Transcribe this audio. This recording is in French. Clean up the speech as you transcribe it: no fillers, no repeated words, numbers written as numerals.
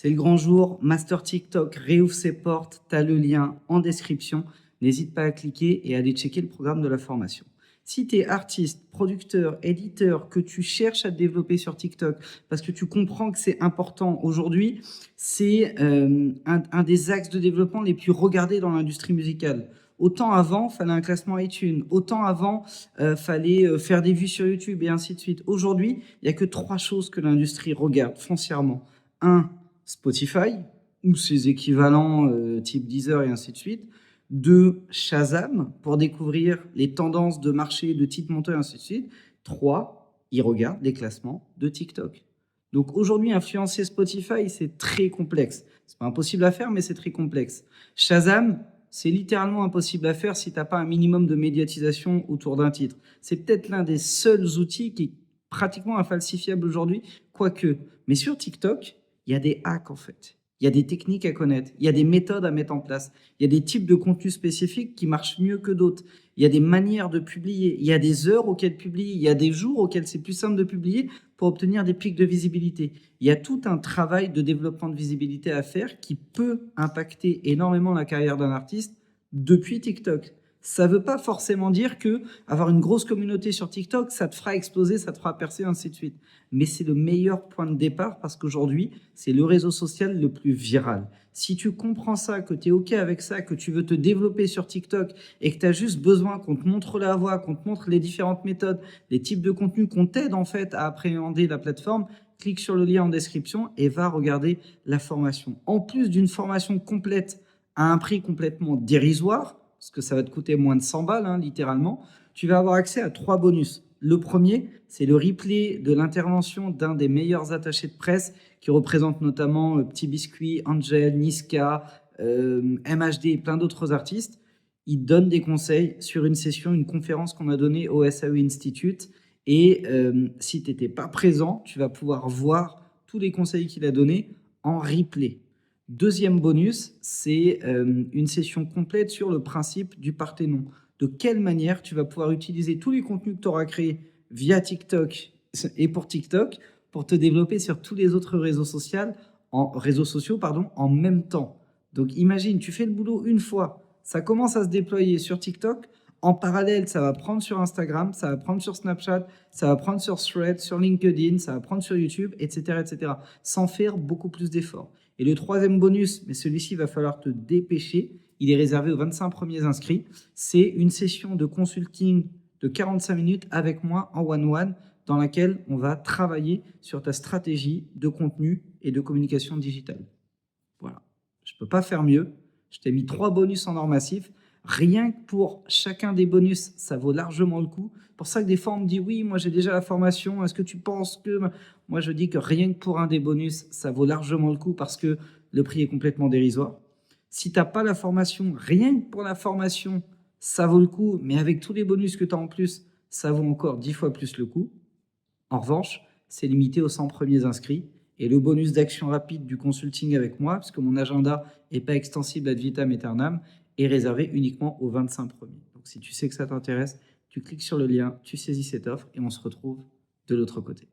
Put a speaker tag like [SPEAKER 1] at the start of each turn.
[SPEAKER 1] C'est le grand jour. Master TikTok réouvre ses portes. Tu as le lien en description. N'hésite pas à cliquer et à aller checker le programme de la formation. Si tu es artiste, producteur, éditeur, que tu cherches à te développer sur TikTok parce que tu comprends que c'est important aujourd'hui, c'est un des axes de développement les plus regardés dans l'industrie musicale. Autant avant, fallait un classement iTunes. Autant avant, fallait faire des vues sur YouTube et ainsi de suite. Aujourd'hui, il n'y a que 3 choses que l'industrie regarde foncièrement. 1, Spotify, ou ses équivalents type Deezer et ainsi de suite. 2, Shazam, pour découvrir les tendances de marché, de type monteur et ainsi de suite. 3, ils regardent les classements de TikTok. Donc aujourd'hui, influencer Spotify, c'est très complexe. C'est pas impossible à faire, mais c'est très complexe. Shazam, c'est littéralement impossible à faire si tu n'as pas un minimum de médiatisation autour d'un titre. C'est peut-être l'un des seuls outils qui est pratiquement infalsifiable aujourd'hui, quoique. Mais sur TikTok, il y a des hacks en fait. Il y a des techniques à connaître, il y a des méthodes à mettre en place, il y a des types de contenus spécifiques qui marchent mieux que d'autres, il y a des manières de publier, il y a des heures auxquelles publier, il y a des jours auxquels c'est plus simple de publier pour obtenir des pics de visibilité. Il y a tout un travail de développement de visibilité à faire qui peut impacter énormément la carrière d'un artiste depuis TikTok. Ça ne veut pas forcément dire que avoir une grosse communauté sur TikTok, ça te fera exploser, ça te fera percer, ainsi de suite. Mais c'est le meilleur point de départ parce qu'aujourd'hui, c'est le réseau social le plus viral. Si tu comprends ça, que tu es OK avec ça, que tu veux te développer sur TikTok et que tu as juste besoin qu'on te montre la voie, qu'on te montre les différentes méthodes, les types de contenus, qu'on t'aide en fait à appréhender la plateforme, clique sur le lien en description et va regarder la formation. En plus d'une formation complète à un prix complètement dérisoire, parce que ça va te coûter moins de 100 balles, hein, littéralement, tu vas avoir accès à 3 bonus. Le premier, c'est le replay de l'intervention d'un des meilleurs attachés de presse qui représente notamment Petit Biscuit, Angel, Niska, MHD et plein d'autres artistes. Il donne des conseils sur une session, une conférence qu'on a donnée au SAE Institute. Et si tu n'étais pas présent, tu vas pouvoir voir tous les conseils qu'il a donnés en replay. Deuxième bonus, c'est une session complète sur le principe du Parthénon. De quelle manière tu vas pouvoir utiliser tous les contenus que tu auras créés via TikTok et pour TikTok pour te développer sur tous les autres réseaux sociaux en même temps. Donc imagine, tu fais le boulot une fois, ça commence à se déployer sur TikTok. En parallèle, ça va prendre sur Instagram, ça va prendre sur Snapchat, ça va prendre sur Threads, sur LinkedIn, ça va prendre sur YouTube, etc., etc., sans faire beaucoup plus d'efforts. Et le troisième bonus, mais celui-ci, il va falloir te dépêcher, il est réservé aux 25 premiers inscrits, c'est une session de consulting de 45 minutes avec moi en one-one dans laquelle on va travailler sur ta stratégie de contenu et de communication digitale. Voilà, je ne peux pas faire mieux. Je t'ai mis 3 bonus en or massif. Rien que pour chacun des bonus, ça vaut largement le coup. Pour ça que des fois, on me dit « Oui, moi j'ai déjà la formation, est-ce que tu penses que… » Moi, je dis que rien que pour un des bonus, ça vaut largement le coup parce que le prix est complètement dérisoire. Si tu n'as pas la formation, rien que pour la formation, ça vaut le coup. Mais avec tous les bonus que tu as en plus, ça vaut encore 10 fois plus le coup. En revanche, c'est limité aux 100 premiers inscrits. Et le bonus d'action rapide du consulting avec moi, parce que mon agenda n'est pas extensible ad vitam aeternam, est réservé uniquement aux 25 premiers. Donc si tu sais que ça t'intéresse, tu cliques sur le lien, tu saisis cette offre et on se retrouve de l'autre côté.